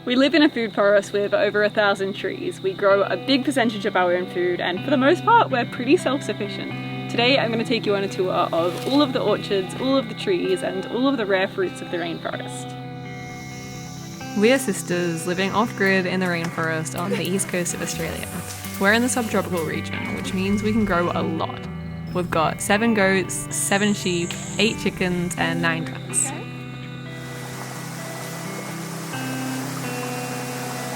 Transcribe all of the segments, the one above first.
We live in a food forest with over 1,000 trees. We grow a big percentage of our own food, and for the most part we're pretty self-sufficient. Today I'm going to take you on a tour of all of the orchards, all of the trees, and all of the rare fruits of the rainforest. We are sisters living off-grid in the rainforest on the east coast of Australia. We're in the subtropical region, which means we can grow a lot. We've got 7 goats, 7 sheep, 8 chickens, and 9 ducks.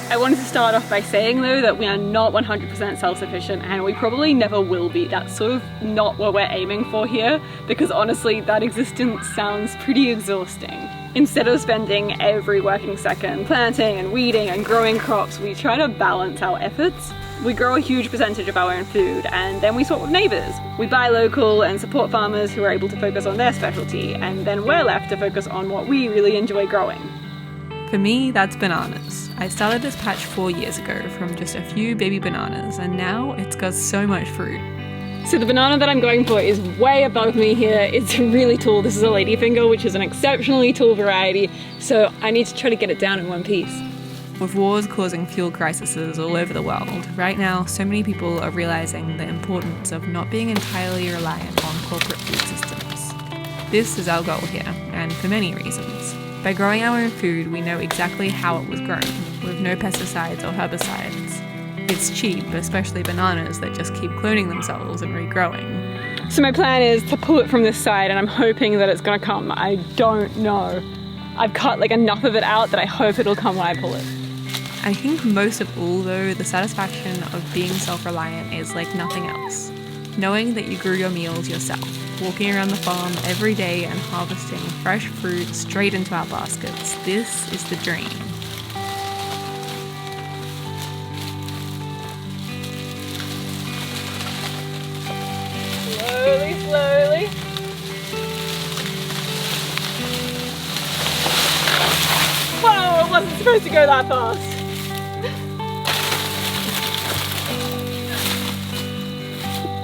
I wanted to start off by saying though that we are not 100% self-sufficient, and we probably never will be. That's sort of not what we're aiming for here, because honestly that existence sounds pretty exhausting. Instead of spending every working second planting and weeding and growing crops, we try to balance our efforts. We grow a huge percentage of our own food, and then we swap with neighbours. We buy local and support farmers who are able to focus on their specialty, and then we're left to focus on what we really enjoy growing. For me, that's bananas. I started this patch 4 years ago from just a few baby bananas, and now it's got so much fruit. So the banana that I'm going for is way above me here. It's really tall. This is a ladyfinger, which is an exceptionally tall variety, so I need to try to get it down in one piece. With wars causing fuel crises all over the world, right now so many people are realizing the importance of not being entirely reliant on corporate food systems. This is our goal here, and for many reasons. By growing our own food, we know exactly how it was grown, with no pesticides or herbicides. It's cheap, especially bananas that just keep cloning themselves and regrowing. So my plan is to pull it from this side, and I'm hoping that it's gonna come. I don't know. I've cut like enough of it out that I hope it'll come when I pull it. I think most of all though, the satisfaction of being self-reliant is like nothing else. Knowing that you grew your meals yourself, walking around the farm every day and harvesting fresh fruit straight into our baskets. This is the dream. Slowly, slowly. Whoa, it wasn't supposed to go that fast.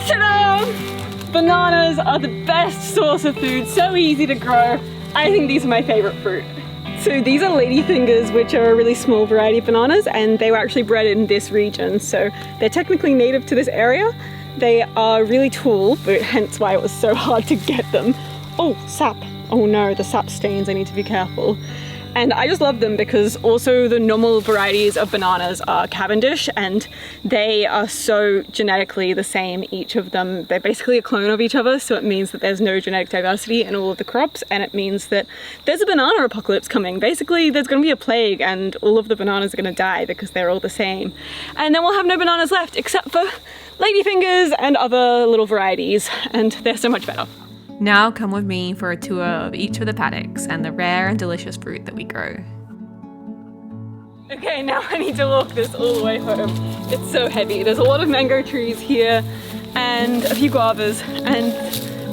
Ta-da! Bananas are the best source of food, so easy to grow. I think these are my favorite fruit. So these are ladyfingers, which are a really small variety of bananas, and they were actually bred in this region, so they're technically native to this area. They are really tall, but hence why it was so hard to get them. Oh, sap. Oh no, the sap stains, I need to be careful. And I just love them because also the normal varieties of bananas are Cavendish, and they are so genetically the same, each of them. They're basically a clone of each other, so it means that there's no genetic diversity in all of the crops, and it means that there's a banana apocalypse coming. Basically, there's going to be a plague and all of the bananas are going to die because they're all the same. And then we'll have no bananas left except for ladyfingers and other little varieties, and they're so much better. Now come with me for a tour of each of the paddocks and the rare and delicious fruit that we grow. Okay, now I need to walk this all the way home. It's so heavy. There's a lot of mango trees here and a few guavas, and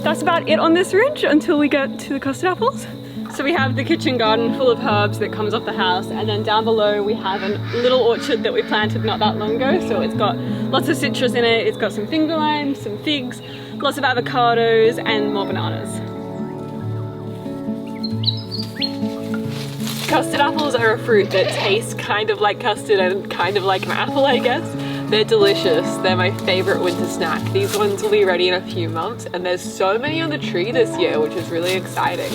that's about it on this ridge until we get to the custard apples. So we have the kitchen garden full of herbs that comes off the house, and then down below we have a little orchard that we planted not that long ago. So it's got lots of citrus in it. It's got some finger limes, some figs, lots of avocados, and more bananas. Custard apples are a fruit that tastes kind of like custard and kind of like an apple, I guess. They're delicious. They're my favorite winter snack. These ones will be ready in a few months, and there's so many on the tree this year, which is really exciting.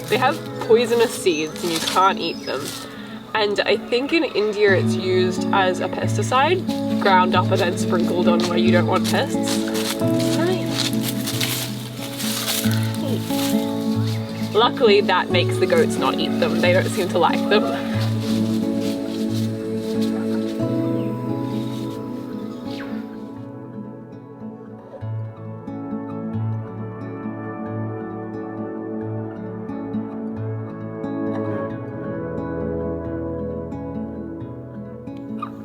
They have poisonous seeds and you can't eat them. And I think in India it's used as a pesticide, ground up and then sprinkled on where you don't want pests. Luckily that makes the goats not eat them. They don't seem to like them.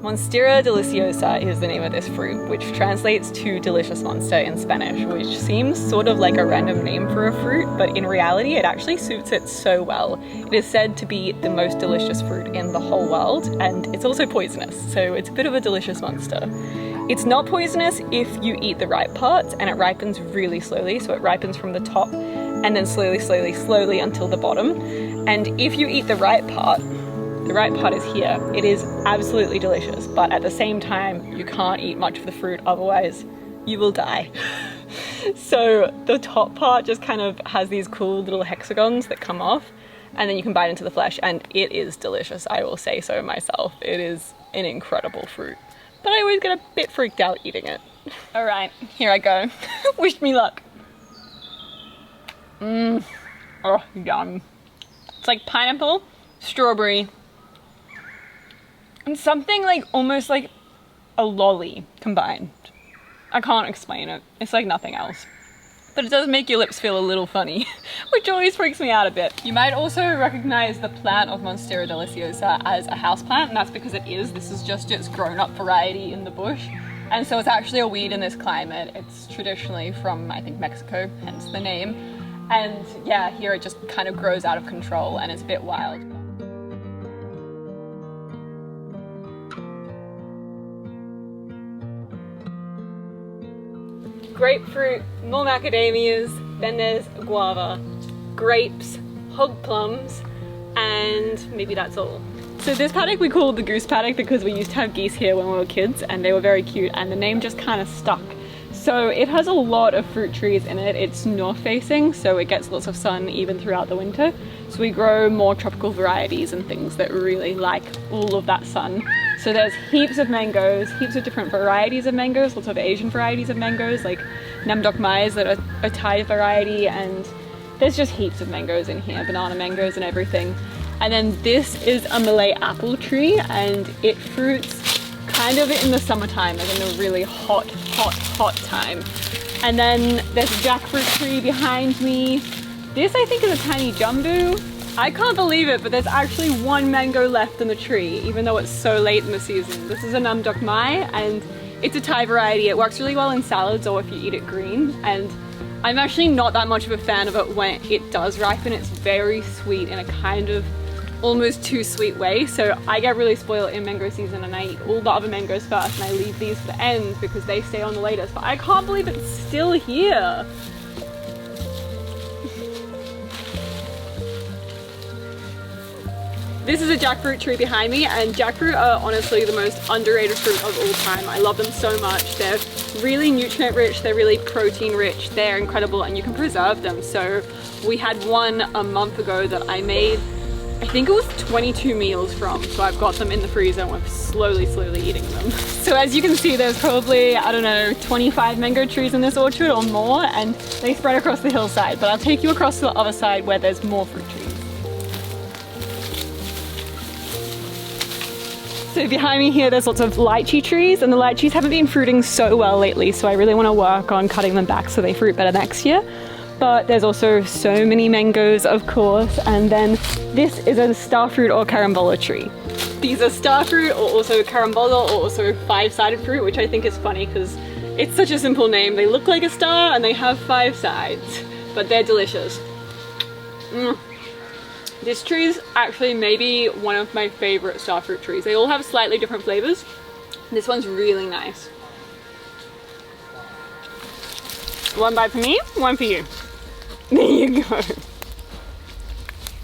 Monstera deliciosa is the name of this fruit, which translates to delicious monster in Spanish, which seems sort of like a random name for a fruit, but in reality it actually suits it so well. It is said to be the most delicious fruit in the whole world, and it's also poisonous, so it's a bit of a delicious monster. It's not poisonous if you eat the right parts, and it ripens really slowly, so it ripens from the top and then slowly until the bottom. And if you eat the right part, The right part is here. It is absolutely delicious, but at the same time, you can't eat much of the fruit, otherwise you will die. So the top part just kind of has these cool little hexagons that come off, and then you can bite into the flesh, and it is delicious, I will say so myself. It is an incredible fruit, but I always get a bit freaked out eating it. All right, here I go. Wish me luck. Oh, yum. It's like pineapple, strawberry, and something like almost like a lolly combined. I can't explain it. It's like nothing else. But it does make your lips feel a little funny, which always freaks me out a bit. You might also recognize the plant of Monstera deliciosa as a houseplant, and that's because it is. This is just its grown-up variety in the bush. And so it's actually a weed in this climate. It's traditionally from, I think, Mexico, hence the name. And yeah, here it just kind of grows out of control and it's a bit wild. Grapefruit, more macadamias, then there's guava, grapes, hog plums, and maybe that's all. So this paddock we called the goose paddock because we used to have geese here when we were kids and they were very cute, and the name just kind of stuck. So it has a lot of fruit trees in it. It's north facing, so it gets lots of sun even throughout the winter. So we grow more tropical varieties and things that really like all of that sun. So there's heaps of mangoes, heaps of different varieties of mangoes, lots of Asian varieties of mangoes, like namdok mais that are a Thai variety, and there's just heaps of mangoes in here, banana mangoes and everything. And then this is a Malay apple tree, and it fruits kind of in the summertime, like in the really hot time. And then there's a jackfruit tree behind me. This I think is a tiny jambu. I can't believe it, but there's actually one mango left in the tree, even though it's so late in the season. This is a namdok mai, and it's a Thai variety. It works really well in salads or if you eat it green, and I'm actually not that much of a fan of it when it does ripen. It's very sweet in a kind of almost too sweet way, so I get really spoiled in mango season and I eat all the other mangoes first and I leave these for the end because they stay on the latest. But I can't believe it's still here. This is a jackfruit tree behind me, and jackfruit are honestly the most underrated fruit of all time. I love them so much. They're really nutrient rich, they're really protein rich, they're incredible, and you can preserve them. So we had one a month ago that I made, I think it was 22 meals from, so I've got them in the freezer and we're slowly eating them. So as you can see, there's probably, I don't know, 25 mango trees in this orchard or more, and they spread across the hillside, but I'll take you across to the other side where there's more fruit trees. So behind me here, there's lots of lychee trees, and the lychees haven't been fruiting so well lately, so I really want to work on cutting them back so they fruit better next year. But there's also so many mangoes, of course, and then this is a starfruit or carambola tree. These are starfruit or also carambola or also five-sided fruit, which I think is funny because it's such a simple name. They look like a star and they have 5 sides, but they're delicious. This tree is actually maybe one of my favorite starfruit trees. They all have slightly different flavors. This one's really nice. One bite for me, one for you. There you go.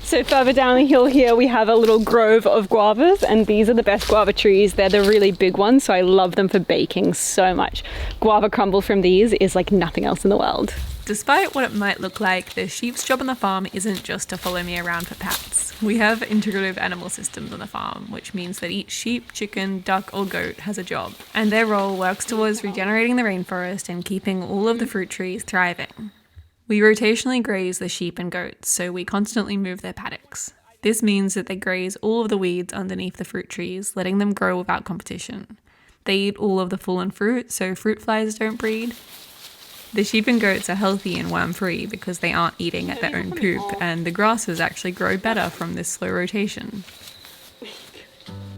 So further down the hill here we have a little grove of guavas, and these are the best guava trees. They're the really big ones, so I love them for baking so much. Guava crumble from these is like nothing else in the world. Despite what it might look like, the sheep's job on the farm isn't just to follow me around for pats. We have integrative animal systems on the farm, which means that each sheep, chicken, duck or goat has a job, and their role works towards regenerating the rainforest and keeping all of the fruit trees thriving. We rotationally graze the sheep and goats, so we constantly move their paddocks. This means that they graze all of the weeds underneath the fruit trees, letting them grow without competition. They eat all of the fallen fruit, so fruit flies don't breed. The sheep and goats are healthy and worm-free because they aren't eating at their own poop, and the grasses actually grow better from this slow rotation.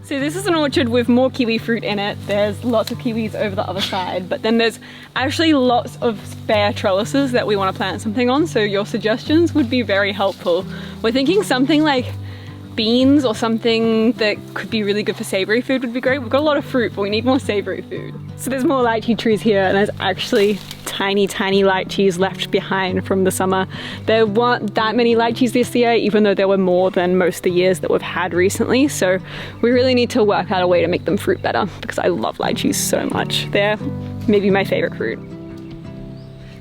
So this is an orchard with more kiwi fruit in it. There's lots of kiwis over the other side, but then there's actually lots of spare trellises that we want to plant something on, so your suggestions would be very helpful. We're thinking something like beans or something that could be really good for savory food would be great. We've got a lot of fruit, but we need more savory food. So there's more lychee trees here, and there's actually tiny lychees left behind from the summer. There weren't that many lychees this year, even though there were more than most of the years that we've had recently. So we really need to work out a way to make them fruit better, because I love lychees so much. They're maybe my favorite fruit.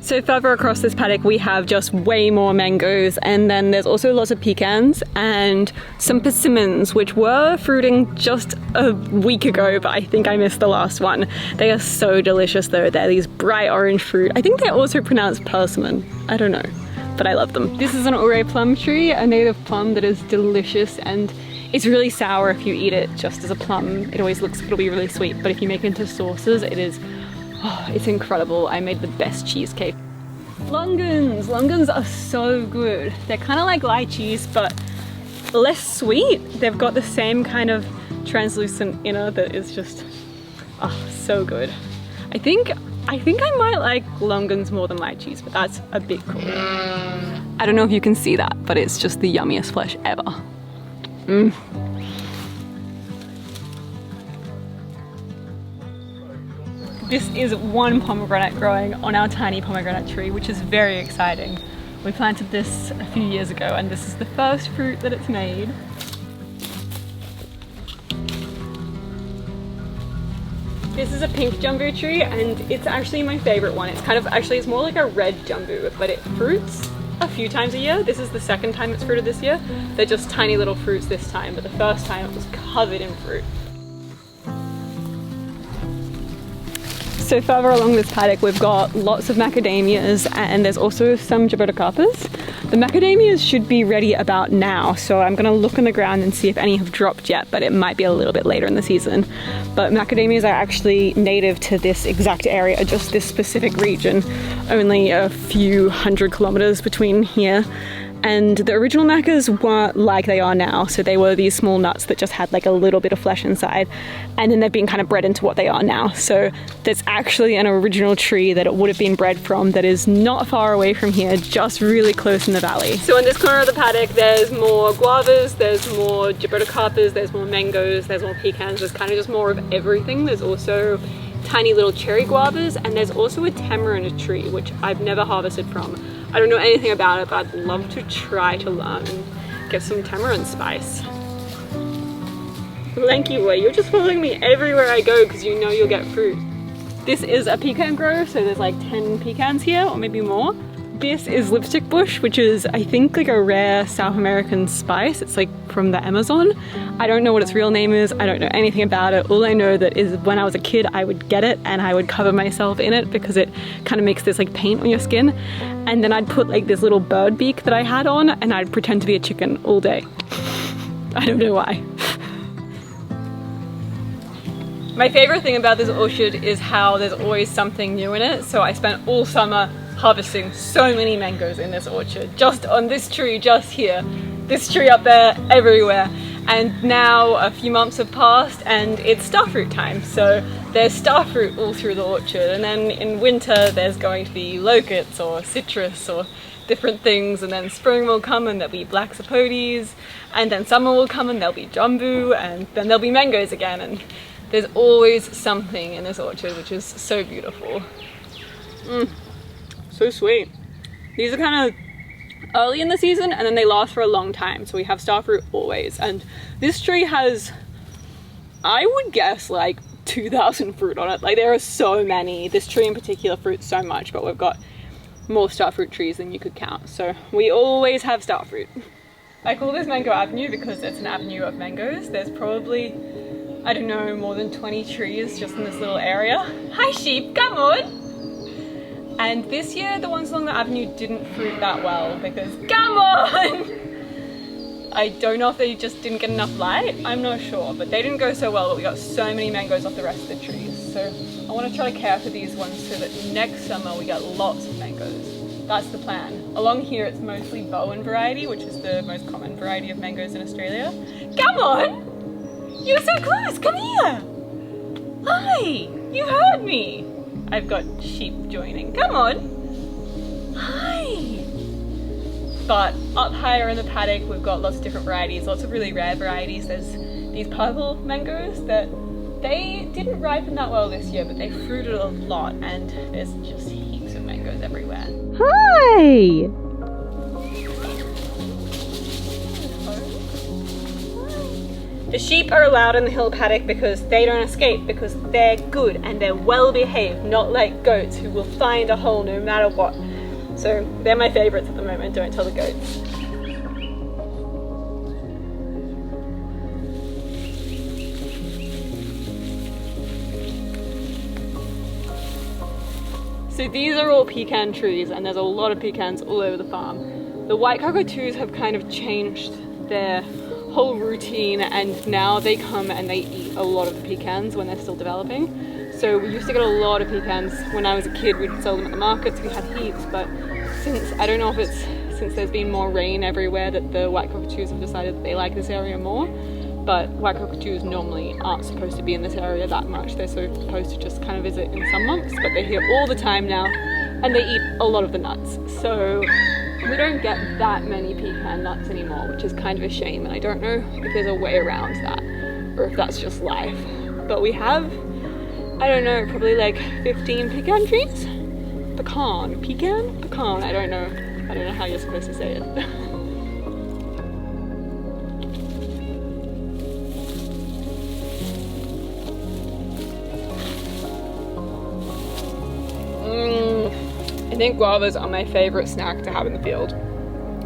So further across this paddock we have just way more mangoes, and then there's also lots of pecans and some persimmons, which were fruiting just a week ago, but I think I missed the last one. They are so delicious though. They're these bright orange fruit. I think they're also pronounced persimmon. I don't know, but I love them. This is an ore plum tree, a native plum that is delicious, and it's really sour if you eat it just as a plum. It always looks like it'll be really sweet, but if you make it into sauces, it is, oh, it's incredible. I made the best cheesecake. Longans! Longans are so good. They're kind of like lychees, but less sweet. They've got the same kind of translucent inner that is just, oh, so good. I think I might like longans more than lychees, but that's a big call. I don't know if you can see that, but it's just the yummiest flesh ever. This is one pomegranate growing on our tiny pomegranate tree, which is very exciting. We planted this a few years ago, and this is the first fruit that it's made. This is a pink jambu tree, and it's actually my favorite one. It's kind of, actually it's more like a red jambu, but it fruits a few times a year. This is the second time it's fruited this year. They're just tiny little fruits this time, but the first time it was covered in fruit. So further along this paddock we've got lots of macadamias, and there's also some jabuticabas. The macadamias should be ready about now, so I'm gonna look on the ground and see if any have dropped yet, but it might be a little bit later in the season. But macadamias are actually native to this exact area, just this specific region, only a few hundred kilometers between here. And the original macas weren't like they are now, so they were these small nuts that just had like a little bit of flesh inside, and then they've been kind of bred into what they are now. So there's actually an original tree that it would have been bred from that is not far away from here, just really close in the valley. So in this corner of the paddock there's more guavas, there's more jabuticabas, there's more mangoes, there's more pecans, there's kind of just more of everything. There's also tiny little cherry guavas, and there's also a tamarind tree, which I've never harvested from. I don't know anything about it, but I'd love to try to learn and get some tamarind spice. Lanky boy, you're just following me everywhere I go because you know you'll get fruit. This is a pecan grove, so there's like 10 pecans here, or maybe more. This is lipstick bush, which is, I think, like a rare South American spice. It's like from the Amazon. I don't know what its real name is. I don't know anything about it. All I know that is when I was a kid, I would get it and I would cover myself in it because it kind of makes this like paint on your skin. And then I'd put like this little bird beak that I had on, and I'd pretend to be a chicken all day. I don't know why. My favorite thing about this orchard is how there's always something new in it. So I spent all summer harvesting so many mangoes in this orchard, just on this tree, just here, this tree up there, everywhere. And now a few months have passed and it's starfruit time, so there's starfruit all through the orchard. And then in winter there's going to be locusts or citrus or different things, and then spring will come and there'll be black sapotes, and then summer will come and there'll be jambu, and then there'll be mangoes again. And there's always something in this orchard, which is so beautiful. So sweet. These are kind of early in the season and then they last for a long time, so we have starfruit always. And this tree has, I would guess, like 2,000 fruit on it. Like there are so many. This tree in particular fruits so much, but we've got more starfruit trees than you could count, so we always have starfruit. I call this Mango Avenue because it's an avenue of mangoes. There's probably, I don't know, more than 20 trees just in this little area. Hi sheep, come on! And this year the ones along the avenue didn't fruit that well because, come on! I don't know if they just didn't get enough light, I'm not sure, but they didn't go so well, but we got so many mangoes off the rest of the trees. So I want to try to care for these ones so that next summer we get lots of mangoes. That's the plan. Along here it's mostly Bowen variety, which is the most common variety of mangoes in Australia. Come on! You're so close, come here! Hi! You heard me! I've got sheep joining. Come on! Hi! But up higher in the paddock we've got lots of different varieties, lots of really rare varieties. There's these purple mangoes that They didn't ripen that well this year, but they fruited a lot, and there's just heaps of mangoes everywhere. Hi! The sheep are allowed in the hill paddock because they don't escape, because they're good and they're well behaved, not like goats who will find a hole no matter what. So they're my favourites at the moment, don't tell the goats. So these are all pecan trees, and there's a lot of pecans all over the farm. The white cockatoos have kind of changed their whole routine, and now they come and they eat a lot of the pecans when they're still developing. So we used to get a lot of pecans when I was a kid. We'd sell them at the markets, we had heaps, but since, I don't know if it's since there's been more rain everywhere that the white cockatoos have decided that they like this area more. But white cockatoos normally aren't supposed to be in this area that much. They're supposed to just kind of visit in some months, but they're here all the time now, and they eat a lot of the nuts. So we don't get that many pecan nuts anymore, which is kind of a shame, and I don't know if there's a way around that, or if that's just life. But we have, I don't know, probably like 15 pecan trees? Pecan? Pecan? I don't know how you're supposed to say it. I think guavas are my favourite snack to have in the field.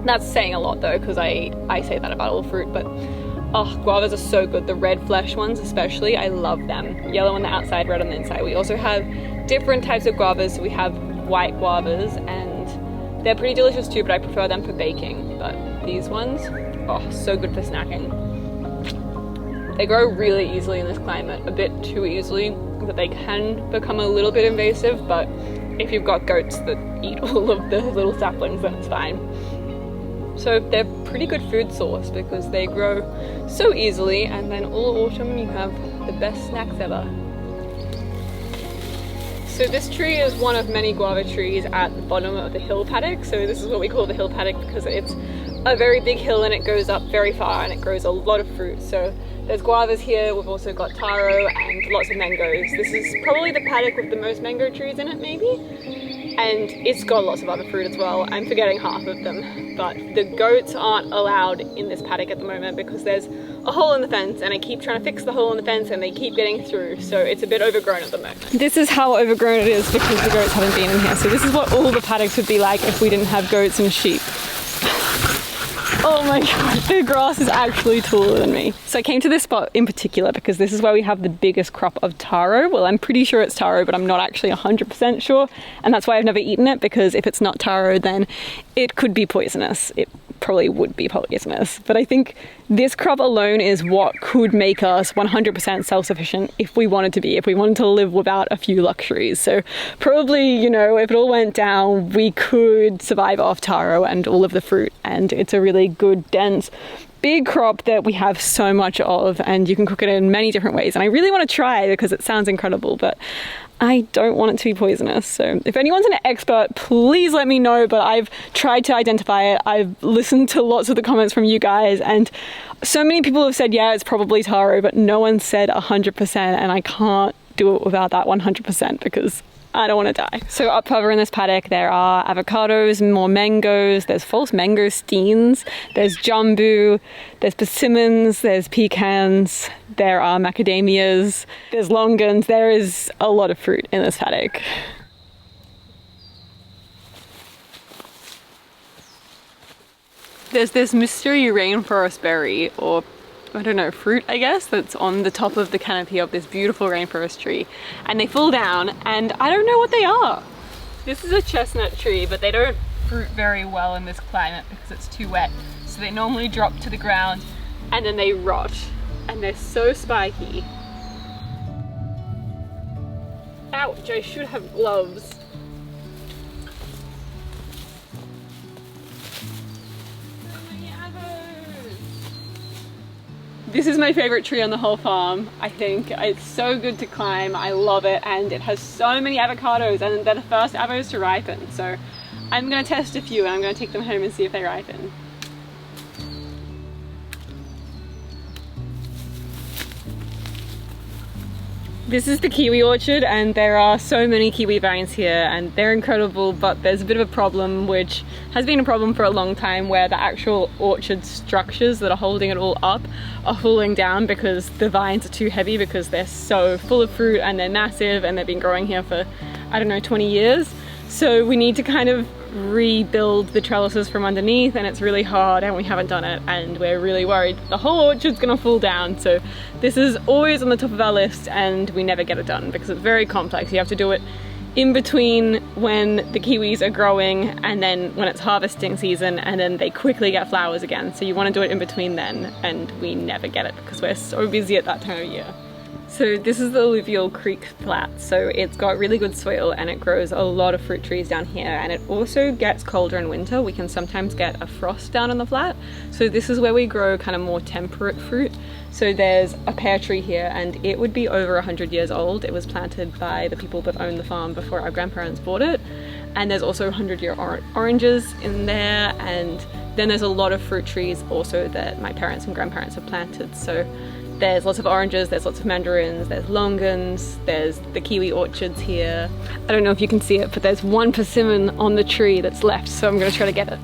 That's saying a lot though, because I say that about all fruit, but oh, guavas are so good. The red flesh ones especially, I love them. Yellow on the outside, red on the inside. We also have different types of guavas. So we have white guavas, and they're pretty delicious too, but I prefer them for baking. But these ones, oh, so good for snacking. They grow really easily in this climate, a bit too easily, but they can become a little bit invasive, but if you've got goats that eat all of the little saplings, then it's fine. So they're pretty good food source because they grow so easily, and then all autumn you have the best snacks ever. So this tree is one of many guava trees at the bottom of the hill paddock. So this is what we call the hill paddock because it's a very big hill and it goes up very far and it grows a lot of fruit. So there's guavas here, we've also got taro and lots of mangoes. This is probably the paddock with the most mango trees in it maybe. And it's got lots of other fruit as well. I'm forgetting half of them. But the goats aren't allowed in this paddock at the moment because there's a hole in the fence and I keep trying to fix the hole in the fence and they keep getting through. So it's a bit overgrown at the moment. This is how overgrown it is because the goats haven't been in here. So this is what all the paddocks would be like if we didn't have goats and sheep. Oh my god, the grass is actually taller than me. So I came to this spot in particular because this is where we have the biggest crop of taro. Well, I'm pretty sure it's taro, but I'm not actually 100% sure. And that's why I've never eaten it, because if it's not taro, then it could be poisonous. It probably would be poisonous. But I think this crop alone is what could make us 100% self-sufficient if we wanted to be, if we wanted to live without a few luxuries. So probably, you know, if it all went down, we could survive off taro and all of the fruit. And it's a really good, dense, big crop that we have so much of, and you can cook it in many different ways. And I really want to try because it sounds incredible, but I don't want it to be poisonous. So if anyone's an expert, please let me know. But I've tried to identify it. I've listened to lots of the comments from you guys, and so many people have said, yeah, it's probably taro, but no one said 100%, and I can't do it without that 100% because I don't want to die. So up further in this paddock, there are avocados, more mangoes, there's false mangosteens, there's jambu, there's persimmons, there's pecans, there are macadamias, there's longans. There is a lot of fruit in this paddock. There's this mystery rainforest berry, or I don't know, fruit I guess, that's on the top of the canopy of this beautiful rainforest tree, and they fall down and I don't know what they are. This is a chestnut tree, but they don't fruit very well in this climate because it's too wet, so they normally drop to the ground and then they rot, and they're so spiky. Ouch, I should have gloves. This is my favorite tree on the whole farm, I think. It's so good to climb, I love it, and it has so many avocados, and they're the first avos to ripen. So I'm gonna test a few and I'm gonna take them home and see if they ripen. This is the kiwi orchard, and there are so many kiwi vines here and they're incredible, but there's a bit of a problem, which has been a problem for a long time, where the actual orchard structures that are holding it all up are falling down because the vines are too heavy, because they're so full of fruit and they're massive and they've been growing here for, I don't know, 20 years. So we need to kind of rebuild the trellises from underneath, and it's really hard and we haven't done it, and we're really worried the whole orchard's gonna fall down. So this is always on the top of our list and we never get it done because it's very complex. You have to do it in between when the kiwis are growing and then when it's harvesting season, and then they quickly get flowers again. So you want to do it in between then, and we never get it because we're so busy at that time of year. So this is the alluvial creek flat, so it's got really good soil and it grows a lot of fruit trees down here, and it also gets colder in winter. We can sometimes get a frost down on the flat, so this is where we grow kind of more temperate fruit. So there's a pear tree here and it would be over 100 years old. It was planted by the people that owned the farm before our grandparents bought it. And there's also 100-year oranges in there, and then there's a lot of fruit trees also that my parents and grandparents have planted. So there's lots of oranges, there's lots of mandarins, there's longans, there's the kiwi orchards here. I don't know if you can see it, but there's one persimmon on the tree that's left, so I'm gonna try to get it.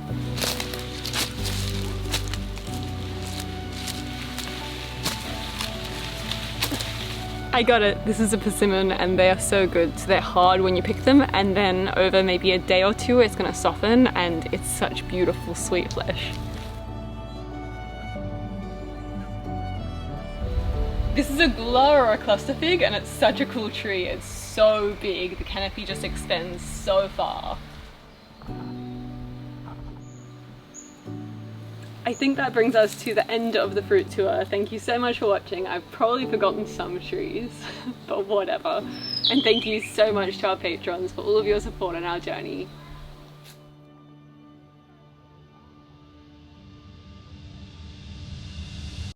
I got it. This is a persimmon and they are so good. So they're hard when you pick them, and then over maybe a day or two it's gonna soften, and it's such beautiful sweet flesh. This is a gula or a cluster fig, and it's such a cool tree. It's so big, the canopy just extends so far. I think that brings us to the end of the fruit tour. Thank you so much for watching. I've probably forgotten some trees, but whatever. And thank you so much to our patrons for all of your support on our journey.